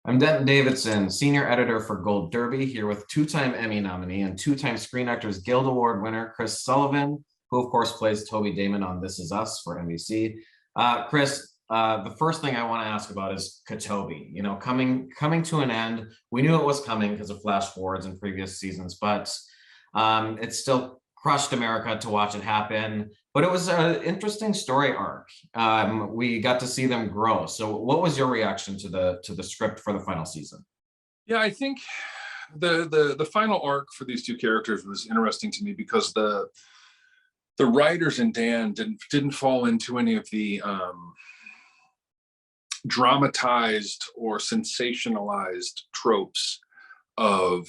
I'm Denton Davidson, senior editor for Gold Derby, here with two-time Emmy nominee and two-time Screen Actors Guild Award winner Chris Sullivan, who of course plays Toby Damon on This Is Us for NBC. Chris, the first thing I want to ask about is Katobi. You know, coming to an end. We knew it was coming because of flash forwards in previous seasons, but it still crushed America to watch it happen. But it was an interesting story arc. We got to see them grow. So, what was your reaction to the script for the final season? Yeah, I think the final arc for these two characters was interesting to me because the writers and Dan didn't fall into any of the dramatized or sensationalized tropes of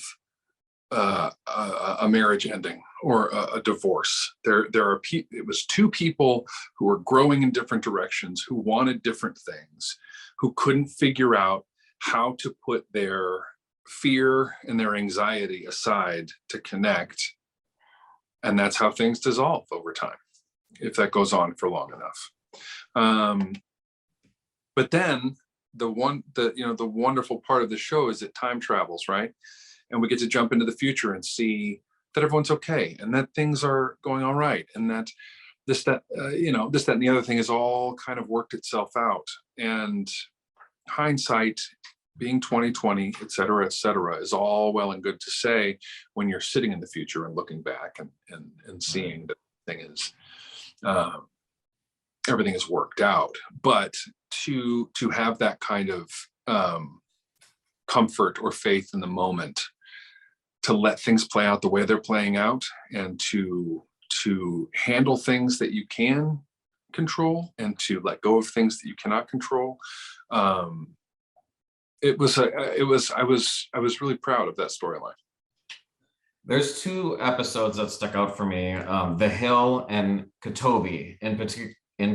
a marriage ending or a divorce. It was two people who were growing in different directions, who wanted different things, who couldn't figure out how to put their fear and their anxiety aside to connect. And that's how things dissolve over time, if that goes on for long enough. But then the wonderful part of the show is that time travels, right? And we get to jump into the future and see that everyone's okay and that things are going all right. And that this, that, and the other thing has all kind of worked itself out. And hindsight being 2020, et cetera, is all well and good to say when you're sitting in the future and looking back and seeing that thing is, everything is worked out. But to have that kind of comfort or faith in the moment, to let things play out the way they're playing out, and to handle things that you can control and to let go of things that you cannot control. I was really proud of that storyline. There's two episodes that stuck out for me: The Hill and Katobi in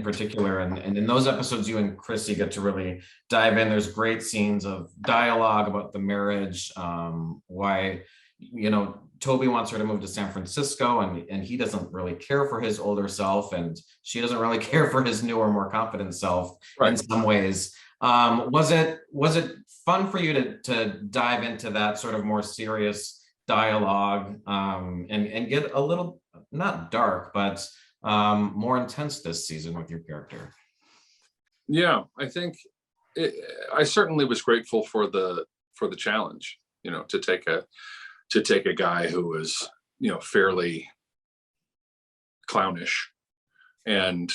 particular. And in those episodes, you and Chrissy get to really dive in. There's great scenes of dialogue about the marriage, why, Toby wants her to move to San Francisco, and he doesn't really care for his older self, and she doesn't really care for his newer, more confident self, right, in some ways. Was it fun for you to dive into that sort of more serious dialogue, and get a little, not dark, but more intense this season with your character? Yeah, I think I certainly was grateful for the challenge, to take a guy who was, fairly clownish and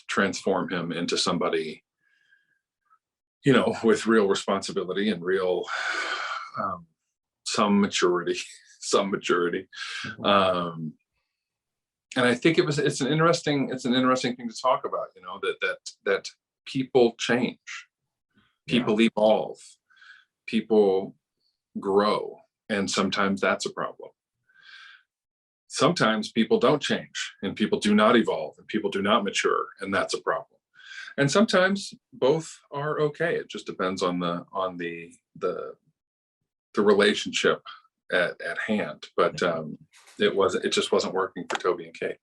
transform him into somebody, with real responsibility and real some maturity. And I think it's an interesting thing to talk about, that people change, people evolve, people grow, and sometimes that's a problem. Sometimes people don't change, and people do not evolve, and people do not mature, and that's a problem. And sometimes both are okay. It just depends on the relationship at hand. But it just wasn't working for Toby and Kate.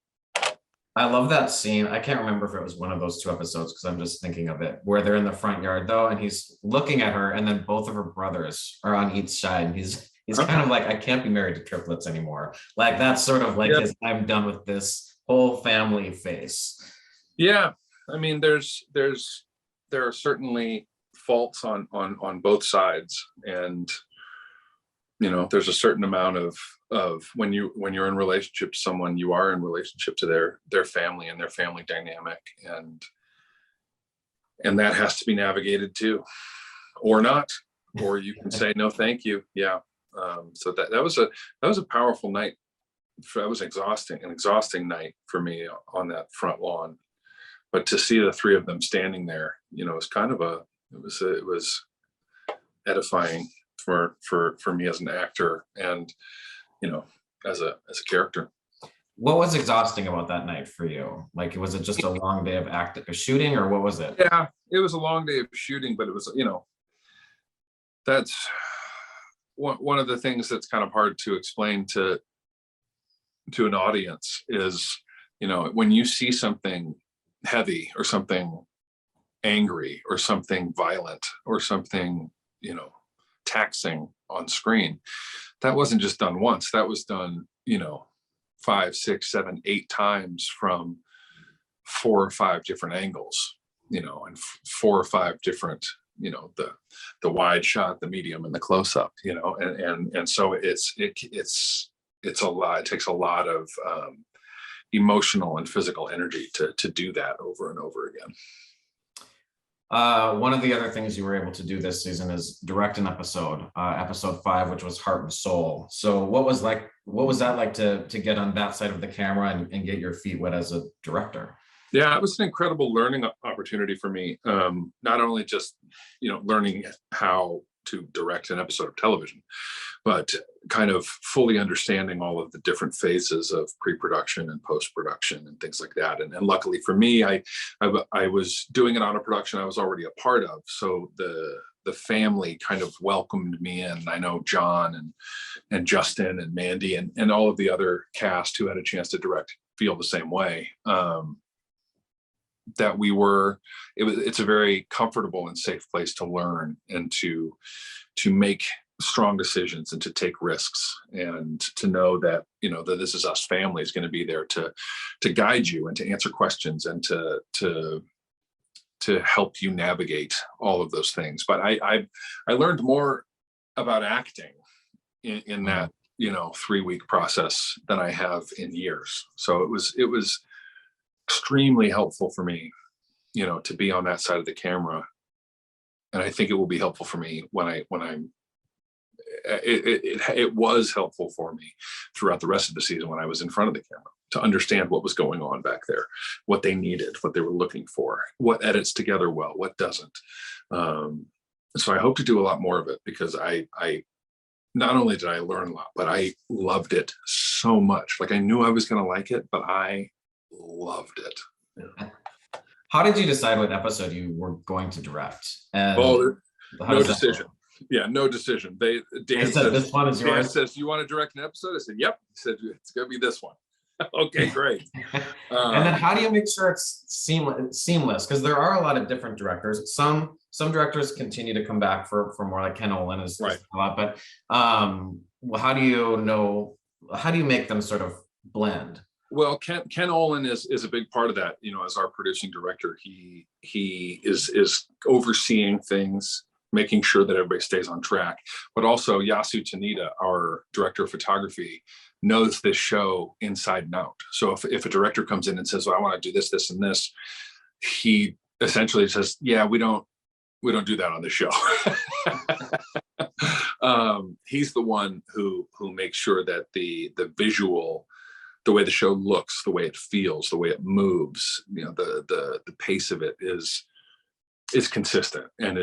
I love that scene. I can't remember if it was one of those two episodes because I'm just thinking of it, where they're in the front yard though, and he's looking at her, and then both of her brothers are on each side, and he's kind of like, I can't be married to triplets anymore. Like that's sort of like his I'm done with this whole family face. Yeah, I mean, there are certainly faults on both sides, and there's a certain amount of when you're in relationship to someone, you are in relationship to their family and their family dynamic, and that has to be navigated too, or not, or you can say no thank you. Yeah. So that was a powerful night. That was an exhausting night for me on that front lawn. But to see the three of them standing there, it was kind of it was edifying for me as an actor and, as a character. What was exhausting about that night for you? Like, was it just a long day of shooting, or what was it? Yeah, it was a long day of shooting, but it was, that's one of the things that's kind of hard to explain to an audience is, when you see something heavy or something angry or something violent or something, taxing on screen. That wasn't just done once. That was done, 5, 6, 7, 8 times from 4 or 5 different angles, and 4 or 5 different, the wide shot, the medium, and the close up, and so it's a lot. It takes a lot of emotional and physical energy to do that over and over again. One of the other things you were able to do this season is direct an episode, episode 5, which was Heart and Soul. So what was that like to get on that side of the camera and get your feet wet as a director? Yeah, it was an incredible learning opportunity for me. Not only just, learning how to direct an episode of television, but kind of fully understanding all of the different phases of pre-production and post-production and things like that. And luckily for me, I was doing it on a production I was already a part of. So the family kind of welcomed me in. I know John and Justin and Mandy and all of the other cast who had a chance to direct feel the same way. That it's a very comfortable and safe place to learn and to make strong decisions and to take risks, and to know that that This Is Us family is going to be there to guide you and to answer questions and to help you navigate all of those things. But I learned more about acting in that 3-week process than I have in years. So it was extremely helpful for me, to be on that side of the camera. And I think it will be helpful for me it was helpful for me throughout the rest of the season when I was in front of the camera, to understand what was going on back there, what they needed, what they were looking for, what edits together well, what doesn't. So I hope to do a lot more of it, because I not only did I learn a lot, but I loved it so much. Like, I knew I was going to like it, but I loved it. Yeah. How did you decide what episode you were going to direct? And no decision. Yeah, no decision. Dan said, this one is yours. Dan says, "You want to direct an episode?" I said, "Yep." He said, "It's going to be this one." Okay, great. And then how do you make sure it's seamless? Because there are a lot of different directors. Some directors continue to come back for more, like Ken Olin is right. A lot. But how do you make them sort of blend? Well, Ken Olin is a big part of that. As our producing director, he is overseeing things, making sure that everybody stays on track. But also Yasu Tanita, our director of photography, knows this show inside and out. So if a director comes in and says, "Well, I want to do this, this, and this," he essentially says, "Yeah, we don't do that on the show." He's the one who makes sure that the visual, the way the show looks, the way it feels, the way it moves, the pace of it is consistent, and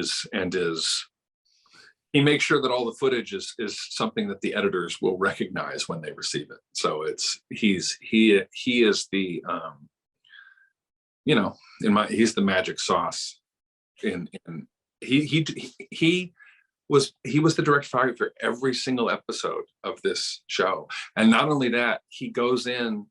he makes sure that all the footage is something that the editors will recognize when they receive it. So he is the he's the magic sauce he was the direct photographer for every single episode of this show. And not only that, he goes in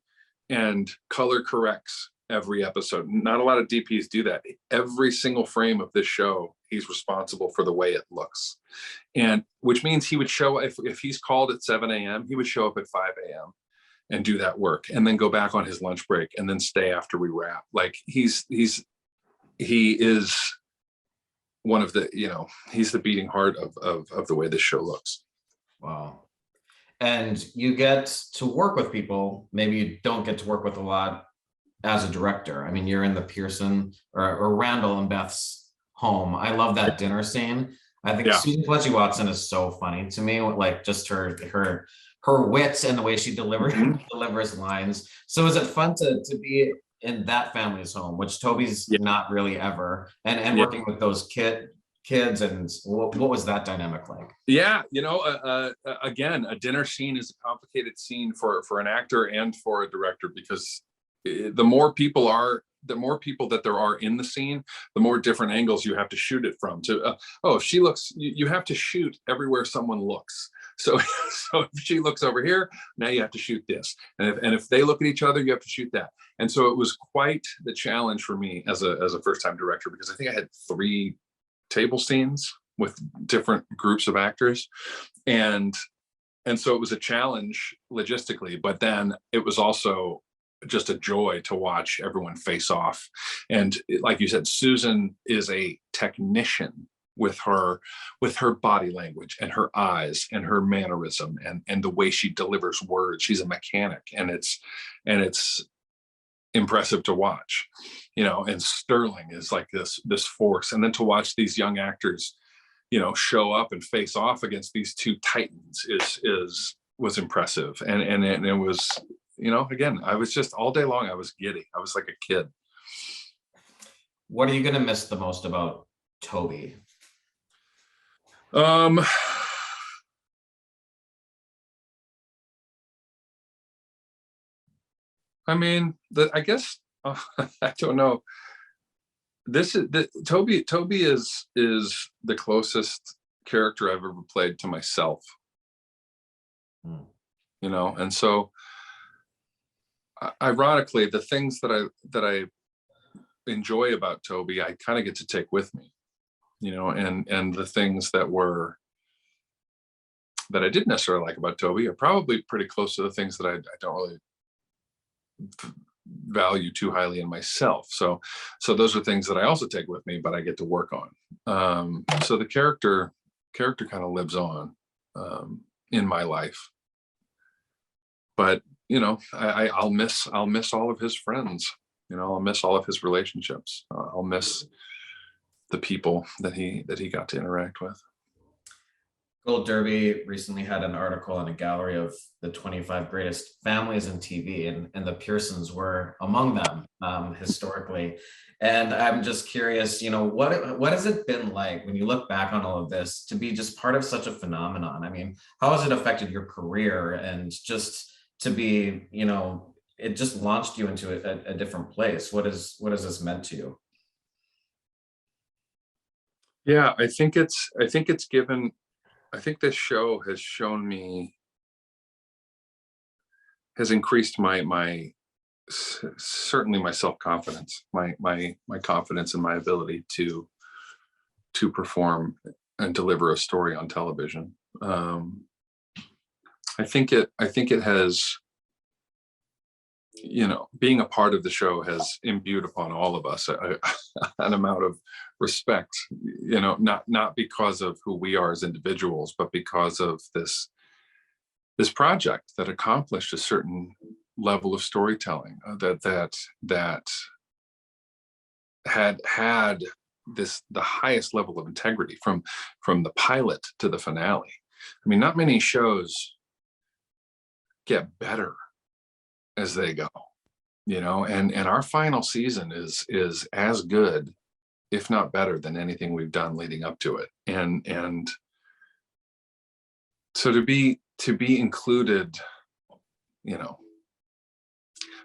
and color corrects every episode. Not a lot of DPs do that. Every single frame of this show, he's responsible for the way it looks. And which means he would show, if he's called at 7 a.m., he would show up at 5 a.m. and do that work, and then go back on his lunch break and then stay after we wrap. Like, he is one of the, he's the beating heart of the way this show looks. Wow. And you get to work with people maybe you don't get to work with a lot as a director. I mean, you're in the Pearson or Randall and Beth's home. I love that dinner scene. I think Susan Fletcher Watson is so funny to me, like just her wits and the way she delivers lines. So is it fun to be in that family's home, which Toby's not really ever, and working with those kids, and what was that dynamic like? Yeah, again, a dinner scene is a complicated scene for an actor and for a director, because the more people that there are in the scene, the more different angles you have to shoot it from. If she looks, you have to shoot everywhere someone looks. So if she looks over here, now you have to shoot this. And if they look at each other, you have to shoot that. And so it was quite the challenge for me as a first-time director, because I think I had 3 table scenes with different groups of actors, and so it was a challenge logistically, but then it was also just a joy to watch everyone face off. And like you said, Susan is a technician with her body language and her eyes and her mannerism and the way she delivers words. She's a mechanic, and it's impressive to watch, and Sterling is like this force. And then to watch these young actors, show up and face off against these two titans was impressive. And it was, again, I was just all day long, I was giddy. I was like a kid. What are you going to miss the most about Toby? I mean, I guess, I don't know. Toby is the closest character I've ever played to myself. And so ironically, the things that I enjoy about Toby, I kind of get to take with me, and the things that I didn't necessarily like about Toby are probably pretty close to the things that I don't really value too highly in myself. So those are things that I also take with me, but I get to work on. So the character kind of lives on in my life. But I'll miss all of his friends. I'll miss all of his relationships. I'll miss the people that he got to interact with. Gold Derby recently had an article in a gallery of the 25 greatest families in TV, and the Pearsons were among them historically. And I'm just curious, what has it been like when you look back on all of this to be just part of such a phenomenon? I mean, how has it affected your career, and just to be, it just launched you into a different place? What has this meant to you? Yeah, I think this show has shown me, has increased certainly my self-confidence, my confidence in my ability to perform and deliver a story on television. I think it has, being a part of the show has imbued upon all of us an amount of respect, not because of who we are as individuals, but because of this project that accomplished a certain level of storytelling, that had the highest level of integrity from the pilot to the finale. I mean, not many shows get better as they go, and our final season is as good, if not better, than anything we've done leading up to it. And so to be included,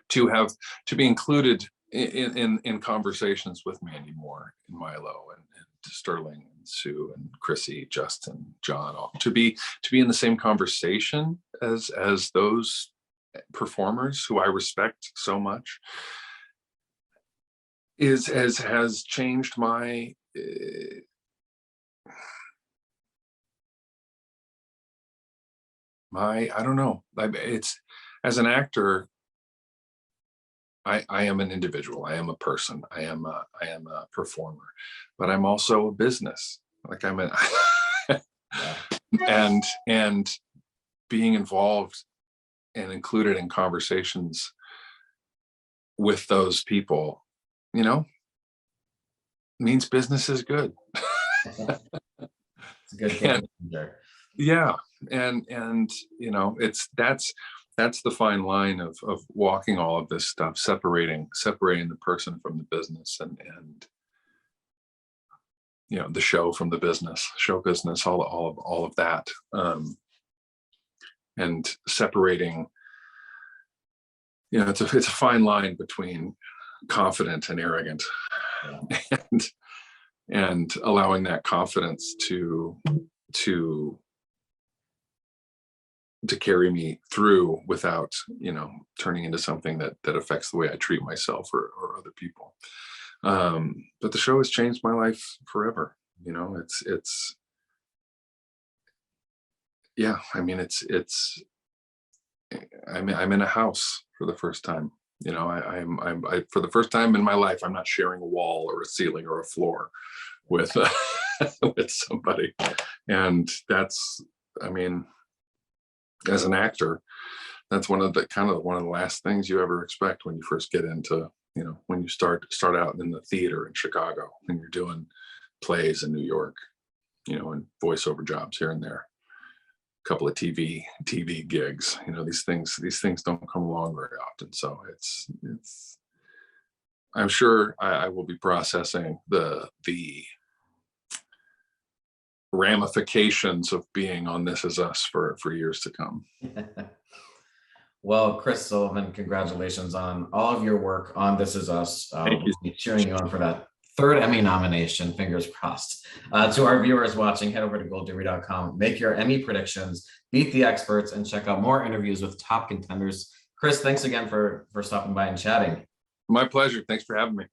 to be included in conversations with Mandy Moore and Milo and Sterling and Sue and Chrissy, Justin, John, all to be in the same conversation as those performers who I respect so much has changed my I don't know. It's, as an actor, I am an individual. I am a person. I am a performer, but I'm also a business. Like and being involved and included in conversations with those people, means business is good. It's a good game changer. Yeah, and that's the fine line of walking all of this stuff, separating the person from the business, and the show from the business, show business, all of that, and separating. It's a fine line between confident and arrogant, and allowing that confidence to carry me through without turning into something that affects the way I treat myself or other people. But the show has changed my life forever. You know, yeah, I mean, I'm in a house for the first time. You know, for the first time in my life, I'm not sharing a wall or a ceiling or a floor with with somebody. And that's, I mean, as an actor, that's one of the last things you ever expect when you first get into, you know, when you start out in the theater in Chicago and you're doing plays in New York, you know, and voiceover jobs here and there, a couple of TV gigs. You know, these things don't come along very often. So it's I'm sure I will be processing the ramifications of being on This Is Us for years to come. Well, Chris Sullivan, congratulations on all of your work on This Is Us. Thank you. We'll be cheering you on for that third Emmy nomination, fingers crossed. To our viewers watching, head over to goldderby.com, make your Emmy predictions, beat the experts, and check out more interviews with top contenders. Chris, thanks again for stopping by and chatting. My pleasure. Thanks for having me.